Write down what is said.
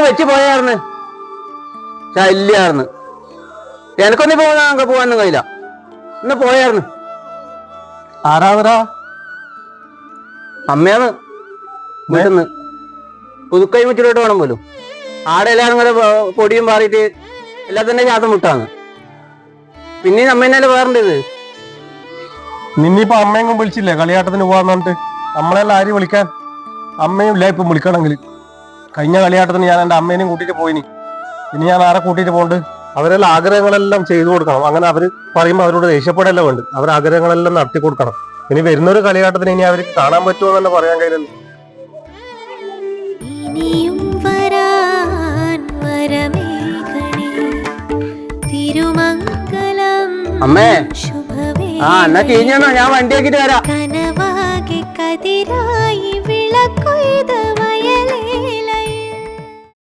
വെച്ച് പോയായിരുന്നു ശല്യായിരുന്നു. എനക്കൊന്നും പോകാനൊന്നും കഴിയില്ല. ഇന്ന് പോയായിരുന്നു. ആരാധരാ? അമ്മയാണ് വീട്ടിന്ന്. പുതുക്കൈ മുച്ചിലോട്ട് വേണം പോലും. ആടെ എല്ലാവരും കൂടെ പൊടിയും പാറിയിട്ട് എല്ലാത്തിന്റെ ജാതം വിട്ടാന്ന്. പിന്നെയും അമ്മേനല്ലേ വേറേണ്ടത്. നിന്നിപ്പോ അമ്മയെങ്കിലും വിളിച്ചില്ലേ കളിയാട്ടത്തിന് പോവാന്ന് പറഞ്ഞിട്ട്? നമ്മളെല്ലാം ആര് വിളിക്കാൻ? അമ്മയും ഇല്ല ഇപ്പം വിളിക്കണമെങ്കിൽ. കഴിഞ്ഞ കളിയാട്ടത്തിന് ഞാൻ എൻ്റെ അമ്മേനെയും കൂട്ടിയിട്ട് പോയിനി. ഇനി ഞാൻ ആരെ കൂട്ടിയിട്ട് പോകണ്ട്? അവരെല്ലാം ആഗ്രഹങ്ങളെല്ലാം ചെയ്തു കൊടുക്കണം. അങ്ങനെ അവർ പറയുമ്പോൾ അവരോട് ദേഷ്യപ്പെടല്ല വേണ്ട. അവർ ആഗ്രഹങ്ങളെല്ലാം നടത്തി കൊടുക്കണം. ഇനി വരുന്നൊരു കളിയാട്ടത്തിന് ഇനി അവർക്ക് കാണാൻ പറ്റുമോ എന്ന് തന്നെ പറയാൻ കഴിയില്ലല്ലോ. അമ്മേ, എന്നാ കഴിഞ്ഞോ, ഞാൻ വണ്ടി ആക്കിട്ട് വരാം.